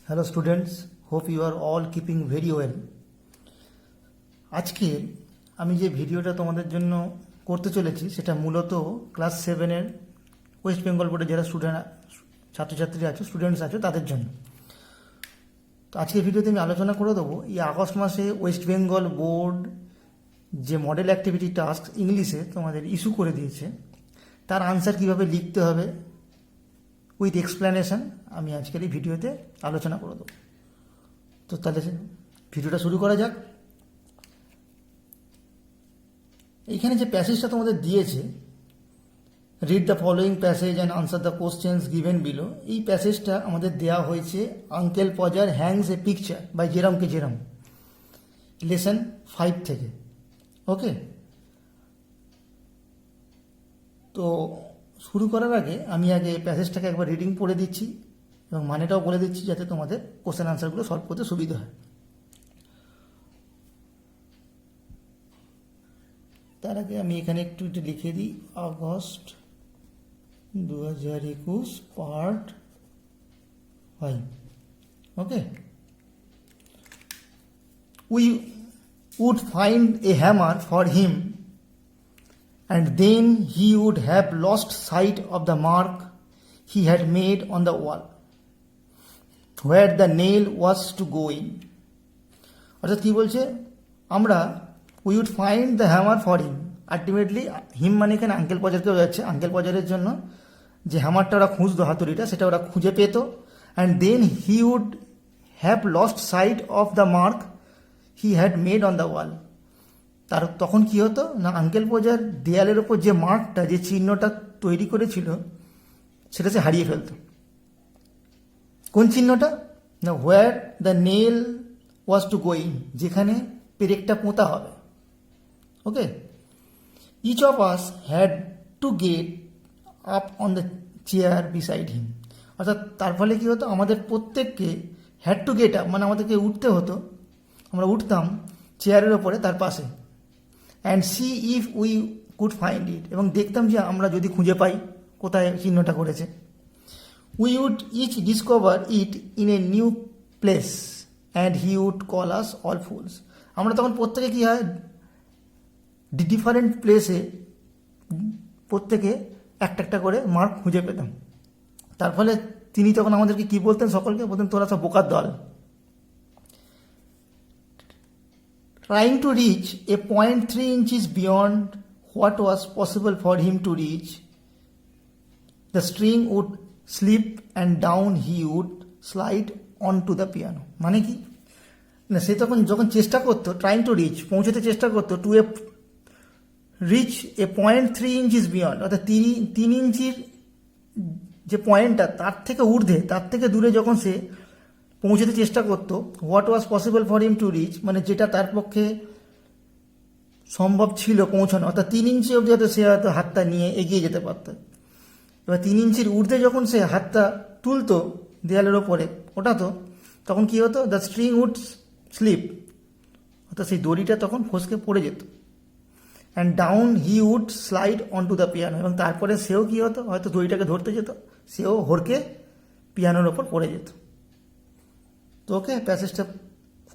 Hello students, hope you are all keeping very well. আজকে আমি যে ভিডিওটা তোমাদের জন্য করতে চলেছি সেটা মূলত ক্লাস 7-এর ওয়েস্ট বেঙ্গল বোর্ডে যারা ছাত্রছাত্রী আছে, স্টুডেন্টস আছে তাদের জন্য। তো আজকের ভিডিওতে আমি আলোচনা করে দেবো এই আগস্ট মাসে ওয়েস্ট বেঙ্গল বোর্ড যে মডেল অ্যাক্টিভিটি টাস্ক ইংলিশে তোমাদের ইস্যু করে দিয়েছে তার আনসার কীভাবে লিখতে হবে উইথ এক্সপ্লেনেশন আমি আজকের এই ভিডিওতে আলোচনা করে দেবো। তো তাহলে ভিডিওটা শুরু করা যাক। এইখানে যে প্যাসেজটা তোমাদের দিয়েছে, read the following passage and answer the questions given below, এই প্যাসেজটা আমাদের দেওয়া হয়েছে uncle Podger hangs a picture by Jerome K Jerome, lesson 5 থেকে। ওকে, তো শুরু করার আগে আমি আগে প্যাসেজটাকে একবার রিডিং পড়ে দিচ্ছি এবং মানেটাও বলে দিচ্ছি যাতে তোমাদের কোশ্চেন আনসারগুলো সলভ করতে সুবিধা হয়। তার আগে আমি এখানে একটু লিখে দিই August 2021 part 5। Okay, we would find a hammer for him and then he would have lost sight of the mark he had made on the wall where the nail was to go in. অর্থাৎ কি বলছে, আমরা we would find the hammer for him, ultimately him মানে এখানে uncle পজারকেও যাচ্ছে, uncle পজারের জন্য যে হ্যামারটা ওরা খুঁজতো, হাতুড়িটা, সেটা ওরা খুঁজে পেত। And then he would have lost sight of the mark he had made on the wall. তার তখন কি হতো না, আঙ্কেল পজার দেয়ালের ওপর যে মার্কটা, যে চিহ্নটা তৈরি করেছিল সেটা সে হারিয়ে ফেলত। কোন চিহ্নটা না, where the nail was to go in, যেখানে পেরেকটা পোঁতা হবে। Okay, each of us had to get up on the chair beside him. অর্থাৎ তার ফলে কী হতো, আমাদের প্রত্যেককে হ্যাড টু গেট আপ মানে আমাদেরকে উঠতে হতো, আমরা উঠতাম চেয়ারের ওপরে তার পাশে। And see if we could find it, এবং দেখতাম যে আমরা যদি খুঁজে পাই কোথায় চিহ্নটা করেছে। We would each discover it in a new place and he would call us all fools. আমরা তখন প্রত্যেকে কী হয়, ডিফারেন্ট প্লেসে প্রত্যেকে একটা একটা করে মার্ক খুঁজে পেতাম। তার ফলে তিনি তখন আমাদেরকে কি বলতেন, সকলকে বলতেন তোরা সব বোকার দল। Trying to reach a point 3 inches beyond what was possible for him to reach, the string would slip and down he would slide onto the piano. মানে কি না, সে তখন যখন চেষ্টা করতো, ট্রাইং টু রিচ, পৌঁছতে চেষ্টা করতো, to a reach a point 3 inches beyond, অর্থাৎ 3 ইঞ্চির যে পয়েন্টটা তার থেকে ঊর্ধ্বে, তার থেকে দূরে যখন সে পৌঁছতে চেষ্টা করতো, what was possible for him to rich মানে যেটা তার পক্ষে সম্ভব ছিল পৌঁছানো, অর্থাৎ 3 ইঞ্চি অবধি হয়তো সে হয়তো হাতটা নিয়ে এগিয়ে যেতে পারত। এবার 3 ইঞ্চির ঊর্ধ্বে যখন সে হাতটা তুলতো দেয়ালের ওপরে ওঠাতো, তখন কী হতো, দ্য স্ট্রিং উড স্লিপ, অর্থাৎ সেই দড়িটা তখন ফসকে পড়ে যেত। And down he would slide on to the piano, এবং তারপরে সেও কী হতো, হয়তো দড়িটাকে ধরতে যেত, সেও হড়কে পিয়ানোর ওপর পড়ে যেত। তো ওকে, প্যাসেজটা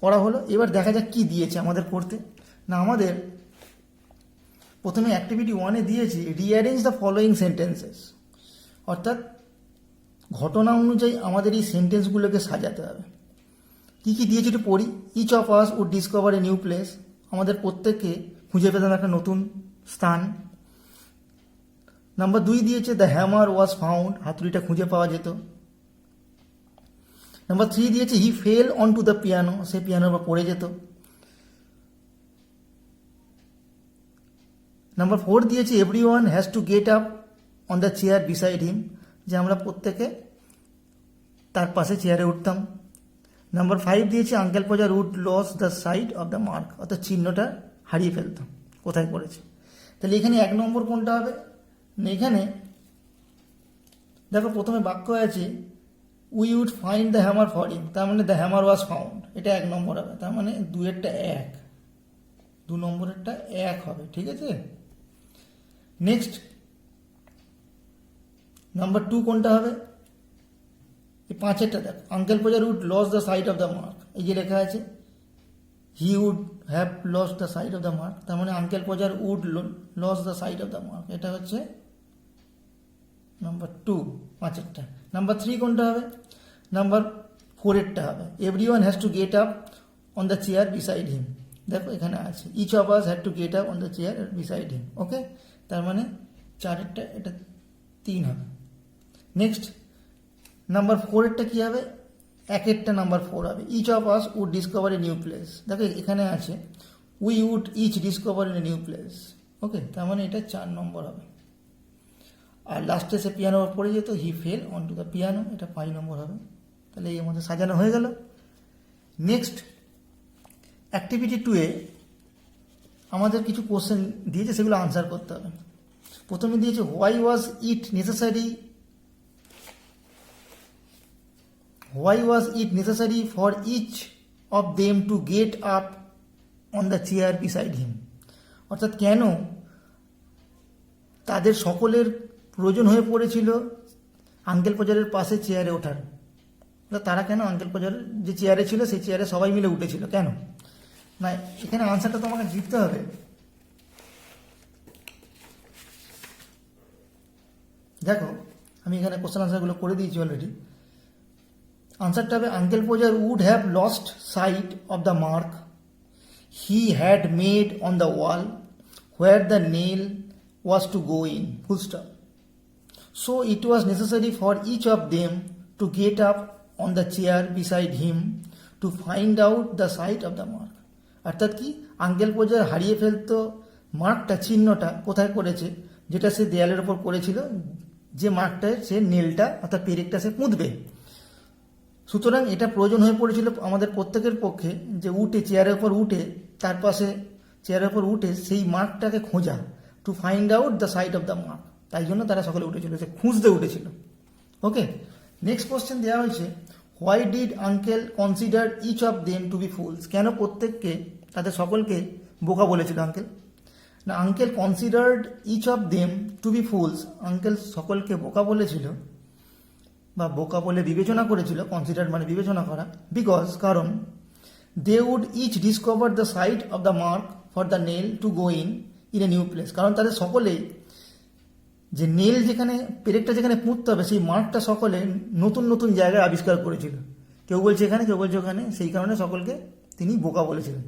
পড়া হলো। এবার দেখা যাক কী দিয়েছে আমাদের পড়তে। না, আমাদের প্রথমে অ্যাক্টিভিটি 1-এ দিয়েছে রিঅ্যারেঞ্জ দ্য ফলোয়িং সেন্টেন্সেস, অর্থাৎ ঘটনা অনুযায়ী আমাদের এই সেন্টেন্সগুলোকে সাজাতে হবে। কী কী দিয়েছে একটু পড়ি। Each of us would discover a new place, আমাদের প্রত্যেককে খুঁজে পেতাম একটা নতুন স্থান। নাম্বার 2 দিয়েছে দ্য হ্যামার ওয়াজ ফাউন্ড, হাতুড়িটা খুঁজে পাওয়া যেত। নাম্বার 3 দিয়েছে he fell on to the piano, সে পিয়ানোর উপর পড়ে যেত। নাম্বার 4 দিয়েছে every one has to get up on the chair beside him, যে আমরা প্রত্যেকে তার পাশে চেয়ারে উঠতাম। নাম্বার 5 দিয়েছে uncle Podger would lose the sight of the mark, অর্থাৎ চিহ্নটা হারিয়ে ফেলতাম কোথায় পড়েছে। তাহলে এখানে 1 নম্বর কোনটা হবে না, এখানে দেখো প্রথমে বাক্য আছে we would find the hammer for him, তার মানে দ্য হ্যামার ওয়াজ ফাউন্ড, এটা 1 নম্বর হবে। তার মানে 2-এরটা 1, 2 নম্বরেরটা 1 হবে। ঠিক আছে, নেক্সট নাম্বার 2 কোনটা হবে, এই পাঁচেরটা দেখ, uncle Podger would lose the sight of the mark, এই যে লেখা আছে he would have lose the sight of the mark, তার মানে uncle Podger would lose the sight of the mark, এটা হচ্ছে নাম্বার 2 পাঁচেরটা। নাম্বার 3 কোনটা হবে? নাম্বার 4এরটা হবে, every one has to get up on the chair beside him, দেখো এখানে আছে each of us had to get up on the chair beside him, okay, তার মানে 4এরটা এটা 3 হবে। নেক্সট নাম্বার 4এরটা কী হবে? একেরটা নাম্বার 4 হবে, each of us would discover a new place, দেখো এখানে আছে we would each discover in a new place, okay, তার মানে এটা 4 নম্বর হবে। আর লাস্টে সে পিয়ানো পড়ে যেত, he fell on to the piano, এটা 5 নম্বর হবে। তাহলে এই আমাদের সাজানো হয়ে গেল। নেক্সট অ্যাক্টিভিটি 2-এ আমাদের কিছু কোশ্চেন দিয়েছে, সেগুলো আনসার করতে হবে। প্রথমে দিয়েছে why was it necessary for each of them to get up on the chair beside him, অর্থাৎ কেন তাদের সকলের প্রয়োজন হয়ে পড়েছিল আঙ্কেল পোজারের পাশে চেয়ারে ওঠার, তারা কেন আঙ্কেল পোজারের যে চেয়ারে ছিল সেই চেয়ারে সবাই মিলে উঠেছিল কেন? না, এখানে আনসারটা তোমাকে দিতে হবে। দেখো আমি এখানে কোশ্চেন আনসারগুলো করে দিয়েছি অলরেডি। আনসারটা হবে uncle Podger would have lost sight of the mark he had made on the wall where the nail was to go in, full stop. So it was necessary for each of them to get up on the chair beside him to find out the site of the mark. অর্থাৎ কি, uncle Podger হারিয়ে ফেলতো মার্কটা, চিহ্নটা কোথায় করেছে, যেটা সে দেয়ালের ওপর করেছিল, যে মার্কটায় সে নেলটা অর্থাৎ পেরেকটা সে পুঁতবে। সুতরাং এটা প্রয়োজন হয়ে পড়েছিল আমাদের প্রত্যেকের পক্ষে যে উঠে চেয়ারের ওপর উঠে তার পাশে চেয়ারের ওপর উঠে সেই মার্কটাকে খোঁজা, to find out the sight of the mark, তাই জন্য তারা সকলে উঠেছিল, সে খুঁজতে উঠেছিল। ওকে, নেক্সট কোশ্চেন দেওয়া হয়েছে why did uncle consider each of them to be fools, কেন প্রত্যেককে তাদের সকলকে বোকা বলেছিল আঙ্কেল? না, uncle considered each of them to be fools, uncle সকলকে বোকা বলেছিল বা বোকা বলে বিবেচনা করেছিল, কনসিডার মানে বিবেচনা করা, বিকজ কারণ they would each discover the sight of the mark for the nail to go in a new place, কারণ তাদের সকলেই যে নেল যেখানে পেরেকটা যেখানে পুঁততে হবে সেই মার্কটা সকলে নতুন নতুন জায়গায় আবিষ্কার করেছিল, কেউ বলছে এখানে, কেউ বলছে ওখানে, সেই কারণে সকলকে তিনি বোকা বলেছিলেন।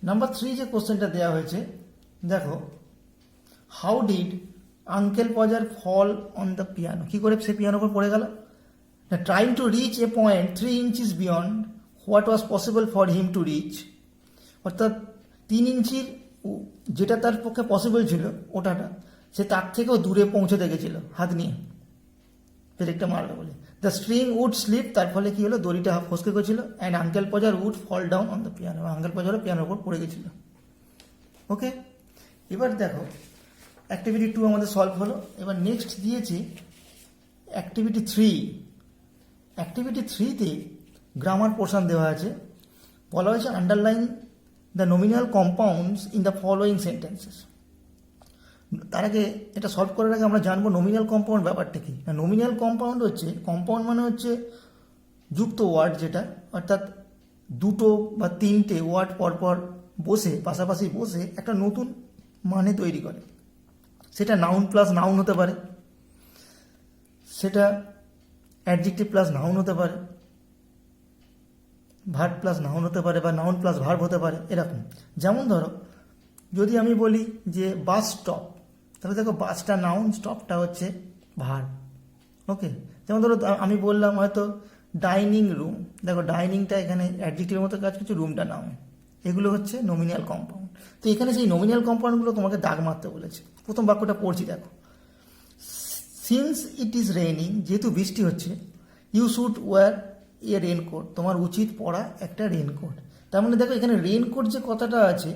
নাম্বার 3 যে কোশ্চেনটা দেওয়া হয়েছে, দেখো how did uncle Podger fall on the piano, কী করে সে পিয়ানোর উপর পড়ে গেল? Trying to reach a point 3 inches beyond what was possible for him to reach, অর্থাৎ 3 ইঞ্চির যেটা তার পক্ষে পসিবল ছিল ওটাটা, সে তার থেকেও দূরে পৌঁছতে গেছিল হাত নিয়ে পেরেকটা মারবে বলে। দ্য স্ট্রিং উড স্লিপ, তার ফলে কি হলো, দড়িটা ফসকে গেছিল, and uncle Podger would fall down on the piano, uncle পজারও পিয়ানোর উপর পড়ে গেছিল। ওকে, এবার দেখো অ্যাক্টিভিটি 2 আমাদের সলভ হলো। এবার নেক্সট দিয়েছি অ্যাক্টিভিটি 3। অ্যাক্টিভিটি 3-তে গ্রামার পোর্শন দেওয়া আছে, বলা হয়েছে underline the nominal compounds in the following sentences. তার আগে এটা সলভ করার আগে আমরা জানবো নমিনাল কম্পাউন্ড ব্যাপারটা কি। নমিনাল কম্পাউন্ড হচ্ছে, কম্পাউন্ড মানে হচ্ছে যুক্ত ওয়ার্ড, যেটা অর্থাৎ 2 বা 3টে ওয়ার্ড পরপর বসে পাশাপাশি বসে একটা নতুন মানে তৈরি করে। সেটা নাউন প্লাস নাউন হতে পারে, সেটা অ্যাডজেক্টিভ প্লাস নাউন হতে পারে, ভার্ব প্লাস নাউন হতে পারে, বা নাউন প্লাস ভার্ব হতে পারে, এরকম। যেমন ধরো যদি আমি বলি যে বাস স্টপ, তাহলে দেখো বাসটা নাউন, স্টপটা হচ্ছে ভার্ব। ওকে, যেমন ধরো আমি বললাম হয়তো ডাইনিং রুম, দেখো ডাইনিংটা এখানে অ্যাডজেক্টিভের মতো কাজ করছে, রুমটা নাউন, এগুলো হচ্ছে নমিনাল কম্পাউন্ড। তো এখানে সেই নমিনাল কম্পাউন্ডগুলো তোমাকে দাগ মারতে বলেছে। প্রথম বাক্যটা পড়ছি, দেখো সিন্স ইট ইজ রেইনিং, যেহেতু বৃষ্টি হচ্ছে, you should wear a raincoat, তোমার উচিত পরা একটা রেনকোট। তার মানে দেখো এখানে রেনকোট যে কথাটা আছে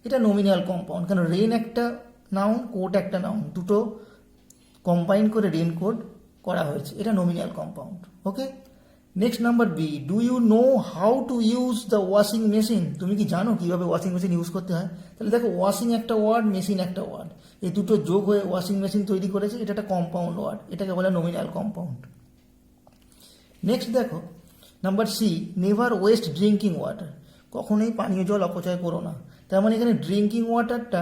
এটা নমিনাল কম্পাউন্ড, কারণ রেন একটা নাউন, কোট একটা নাউন, দুটো কম্বাইন করে রেনকোট করা হয়েছে, এটা nominal compound. Okay, next number B, do you know how to use the washing machine, তুমি কি জানো কীভাবে ওয়াশিং মেশিন ইউজ করতে হয়? তাহলে দেখো ওয়াশিং একটা ওয়ার্ড, মেশিন একটা ওয়ার্ড, এই দুটো যোগ হয়ে ওয়াশিং মেশিন তৈরি করেছে, এটা একটা কম্পাউন্ড ওয়ার্ড, এটাকে বলে নমিনাল কম্পাউন্ড। নেক্সট দেখো number C, never waste drinking water, কখনোই পানীয় জল অপচয় করো না। তার মানে এখানে ড্রিঙ্কিং ওয়াটারটা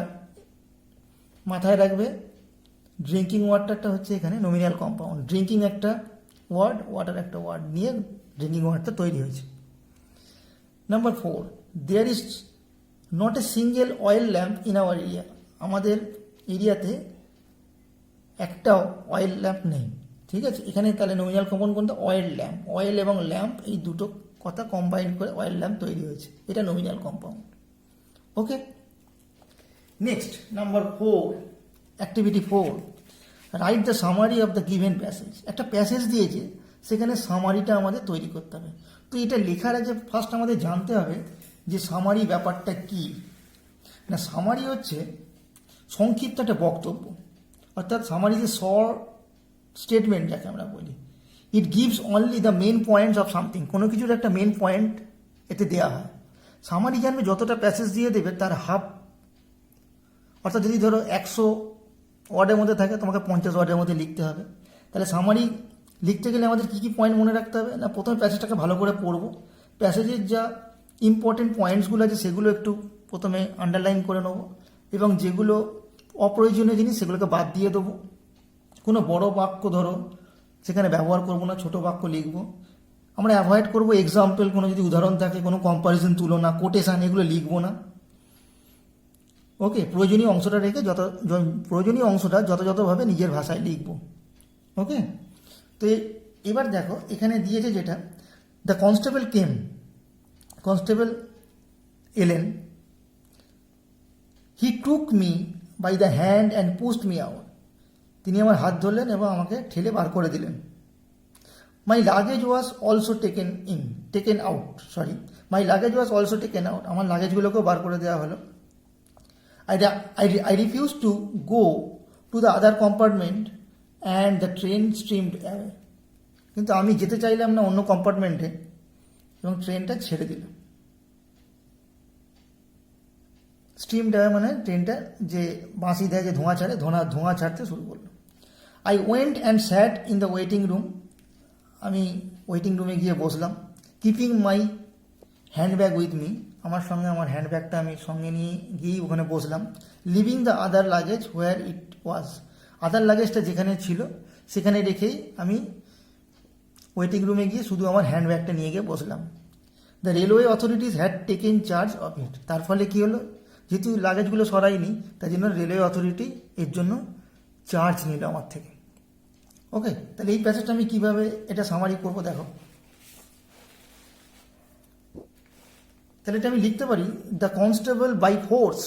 মাথায় রাখবে, ড্রিঙ্কিং ওয়াটারটা হচ্ছে এখানে নমিনাল কম্পাউন্ড। ড্রিঙ্কিং একটা ওয়ার্ড, ওয়াটার একটা ওয়ার্ড নিয়ে ড্রিঙ্কিং ওয়াটারটা তৈরি হয়েছে। Number 4, there is not a single oil lamp in our area, আমাদের এরিয়াতে একটাও অয়েল ল্যাম্প নেই। ঠিক আছে, এখানে তাহলে নমিনাল কম্পাউন্ড কোনটা? Oil lamp. অয়েল এবং ল্যাম্প এই দুটো কথা কম্বাইন করে অয়েল ল্যাম্প তৈরি হয়েছে, এটা nominal compound. Okay, next number 4, activity 4, write the summary of the given passage. একটা প্যাসেজ দিয়েছে, সেখানে সামারিটা আমাদের তৈরি করতে হবে। তো এটা লেখার আগে ফার্স্ট আমাদের জানতে হবে যে সামারি ব্যাপারটা কি না। সামারি হচ্ছে সংক্ষিপ্ত একটা বক্তব্য, অর্থাৎ সামারি যে শর্ট স্টেটমেন্ট যাকে আমরা বলি। It gives only the main points of something, কোনো কিছুর একটা মেন পয়েন্ট এতে দেওয়া হয়। সামারি জানবে যতটা প্যাসেজ দিয়ে দেবে তার হাফ, অর্থাৎ যদি ধরো 100 ওয়ার্ডের মধ্যে থাকে, তোমাকে 50 ওয়ার্ডের মধ্যে লিখতে হবে। তাহলে সামারি লিখতে গেলে আমাদের কী কী পয়েন্ট মনে রাখতে হবে না, প্রথমে প্যাসেজটাকে ভালো করে পড়বো, প্যাসেজের যা ইম্পর্টেন্ট পয়েন্টসগুলো আছে সেগুলো একটু প্রথমে আন্ডারলাইন করে নেবো, এবং যেগুলো অপ্রয়োজনীয় জিনিস সেগুলোকে বাদ দিয়ে দেবো। কোনো বড় বাক্য ধরো সেখানে ব্যবহার করবো না, ছোট বাক্য লিখবো। আমরা অ্যাভয়েড করবো এক্সাম্পল, কোনো যদি উদাহরণ থাকে, কোনো কম্পারিজন, তুলনা, কোটেশন, এগুলো লিখবো না। ওকে, প্রয়োজনীয় অংশটা রেখে প্রয়োজনীয় অংশটা যথাযথভাবে নিজের ভাষায় লিখবো। ওকে, তো এবার দেখো এখানে দিয়েছে যেটা, দ্য কনস্টেবল কেম, কনস্টেবল এলেন, he took me by the hand and pushed me out, তিনি আমার হাত ধরলেন এবং আমাকে ঠেলে বার করে দিলেন। My luggage was also taken out, my luggage was also taken out, আমার লাগেজগুলোকেও বার করে দেওয়া হলো। I refused to go to the other compartment and the train streamed away, কিন্তু আমি যেতে চাইলাম না অন্য কম্পার্টমেন্টে এবং ট্রেনটা ছেড়ে দিল। স্ট্রিমড অ্যাওয়ে মানে ট্রেনটা যে বাঁশি দেয়, যে ধোঁয়া ছাড়ে, ধোঁয়া ছাড়তে শুরু করলো। I went and sat in the waiting room, আমি ওয়েটিং রুমে গিয়ে বসলাম। Keeping my handbag with me, আমার সঙ্গে আমার হ্যান্ডব্যাগটা আমি সঙ্গে নিয়ে গিয়েই ওখানে বসলাম। লিভিং দ্য আদার লাগেজ হোয়ার ইট ওয়াজ, আদার লাগেজটা যেখানে ছিল সেখানে রেখেই আমি ওয়েটিং রুমে গিয়ে শুধু আমার হ্যান্ডব্যাগটা নিয়ে গিয়ে বসলাম। The railway authorities had taken charge of it, তার ফলে কী হলো, যেহেতু লাগেজগুলো সরাইনি তাই জন্য রেলওয়ে অথরিটি এর জন্য চার্জ নিল আমার থেকে। ওকে, তাহলে এই প্যাসেজটা আমি কীভাবে এটা সামারি করবো দেখো। তাহলে এটা আমি লিখতে পারি, দ্য কনস্টেবল বাই ফোর্স,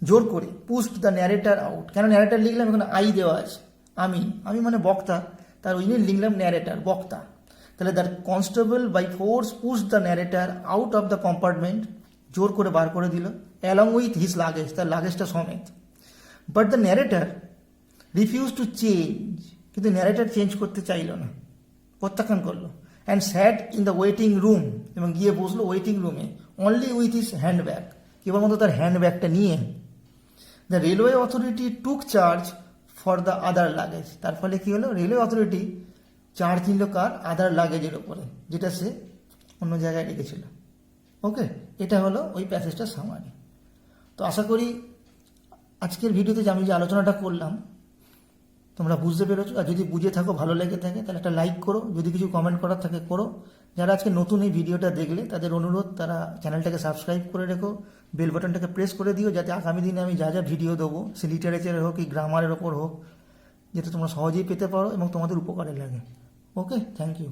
জোর করে, পুশড দ্য ন্যারেটার আউট। কেন ন্যারেটার লিখলাম, এখানে আই দেওয়া আছে, আমি মানে বক্তা, তার ওই জন্য লিখলাম ন্যারেটার, বক্তা। তাহলে the constable by force pushed the narrator out of the compartment, জোর করে বার করে দিল, অ্যালং উইথ হিজ লাগেজ, তার লাগেজটা সমেত। But the narrator refuse to change, কিন্তু ন্যারেটার চেঞ্জ করতে চাইল না, প্রত্যাখ্যান করলো। And sat in the waiting room, এবং গিয়ে বসলো ওয়েটিং রুমে, অনলি উইথ হিজ হ্যান্ডব্যাগ, কেবলমাত্র তার হ্যান্ডব্যাগটা নিয়ে। The railway authority took charge for the other luggage, তার ফলে কী হলো, রেলওয়ে অথরিটি চার্জ নিল কার, আদার লাগেজের ওপরে, যেটা সে অন্য জায়গায় রেখেছিল। ওকে, এটা হলো ওই প্যাসেজটা সামারি। তো আশা করি আজকের ভিডিওতে যে আমি যে আলোচনাটা করলাম তোমরা বুঝতে পেরেছো। আর যদি বুঝে থাকো, ভালো লেগে থাকে, তাহলে একটা লাইক করো, যদি কিছু কমেন্ট করার থাকে করো। যারা আজকে নতুন এই ভিডিওটা দেখলে তাদের অনুরোধ, তারা চ্যানেলটাকে সাবস্ক্রাইব করে রেখো, বেল বাটনটাকে প্রেস করে দিও, যাতে আগামী দিনে আমি যা যা ভিডিও দেবো, সে লিটারেচারের হোক কি গ্রামারের ওপর হোক, যাতে তোমরা সহজেই পেতে পারো এবং তোমাদের উপকারে লাগে। ওকে, থ্যাংক ইউ।